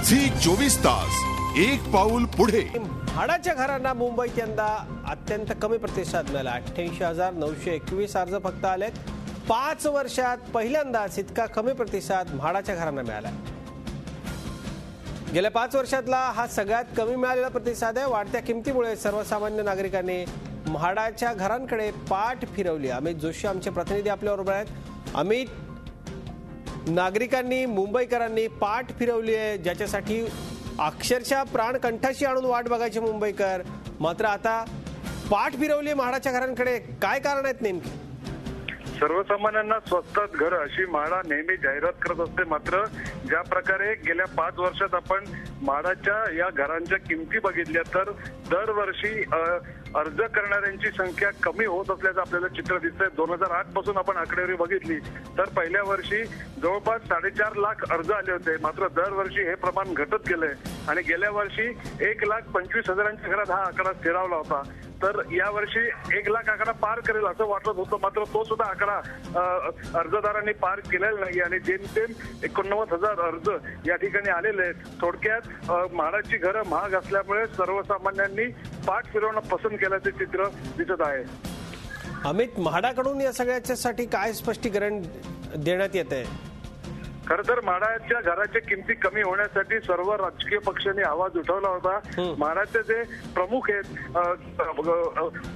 Zee 24 तास एक पाऊल पुढे। म्हाडाच्या घरांना मुंबईत यंदा अत्यंत कमी प्रतिसाद मिळाला। 88,921 अर्ज फक्त आलेत। 5 वर्षात पहिल्यांदाच इतका कमी प्रतिसाद म्हाडाच्या घरांना मिळाला। गेल्या 5 वर्षातला हा सगळ्यात कमी मिळालेला प्रतिसाद आहे। वाढत्या किमतीमुळे सर्वसामान्य नागरिकांनी म्हाडाच्या घरांकडे पाठ फिरवली। अमित जोशी आमचे प्रतिनिधी आपल्याबरोबर आहेत। अमित, नागरिकांनी मुंबईकरांनी पाठ फिरवली आहे, ज्याच्यासाठी अक्षरशः प्राण कंठाशी आणून वाट बघायचे मुंबईकर, मात्र आता पाठ फिरवली म्हाडाच्या घरांकडे। काय कारण आहेत नेमकी? सर्वसामान्यांना स्वस्तात घर अशी म्हाडा नेहमी जाहिरात करत असते, मात्र ज्या प्रकारे गेल्या 5 वर्षात आपण म्हाडाच्या या घरांच्या किमती बघितल्या तर दरवर्षी अर्ज करणाऱ्यांची संख्या कमी होत असल्याचं आपल्याला चित्र दिसतंय। 2008 पासून आपण आकडेवारी बघितली तर पहिल्या वर्षी जवळपास 4.5 लाख अर्ज आले होते, मात्र दरवर्षी हे प्रमाण घटत गेलंय आणि गेल्या वर्षी 1,25,000 घरात हा आकडा स्थिरावला होता। तर यावर्षी 1 लाख आकडा पार करेल असं वाटत होतं, मात्र तो सुद्धा आकडा अर्जदारांनी पार केलेला नाही आणि जेमतेम 89,000 अर्ज या ठिकाणी आलेले आहेत। थोडक्यात म्हाडाची घरं महाग असल्यामुळे सर्वसामान्यांनी पाठ फिरवणं पसंत केल्याचे चित्र दिसत आहे। अमित, म्हाडाकडून या सगळ्याच्यासाठी काय स्पष्टीकरण देण्यात येत आहे? खरं तर म्हाडाच्या घराच्या किमती कमी होण्यासाठी सर्व राजकीय पक्षांनी आवाज उठवला होता। म्हाडाचे जे प्रमुख आहेत,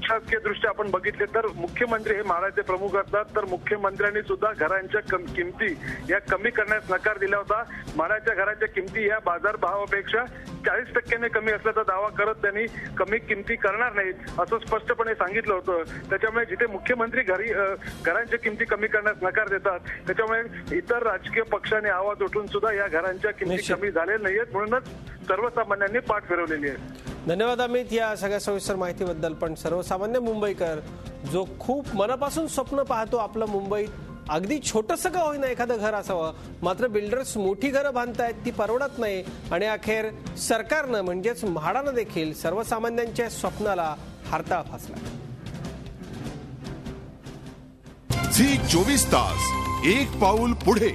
शासकीय दृष्ट्या आपण बघितले तर मुख्यमंत्री हे म्हाडाचे प्रमुख असतात, तर मुख्यमंत्र्यांनी सुद्धा घरांच्या किमती या कमी करण्यास नकार दिला होता। म्हाडाच्या घराच्या किमती या बाजारभावापेक्षा 40% कमी असल्याचा दावा करत त्यांनी कमी किमती करणार नाहीत असं स्पष्टपणे सांगितलं होतं। त्याच्यामुळे जिथे मुख्यमंत्री घरांच्या किमती कमी करण्यास नकार देतात, त्याच्यामुळे इतर राजकीय पक्षाने आवाज उठवून सुद्धा या घरांच्या किमती कमी झालेल्या नाहीयेत, म्हणूनच सर्वसामान्यांनी पाठ फिरवलेली आहे। धन्यवाद अमित या सगळ्या सविस्तर माहितीबद्दल। पण सर्वसामान्य मुंबईकर जो खूप मनापासून स्वप्न पाहतो आपलं मुंबईत अगदी छोटंसं का होईना एखादं घर असावं, मात्र बिल्डर्स मोठी घरं बांधतायत, ती परवडत नाही आणि अखेर सरकारनं म्हणजेच म्हाडानं देखील सर्वसामान्यांच्या स्वप्नाला हरताळ फासला। झी 24 तास एक पाऊल पुढे।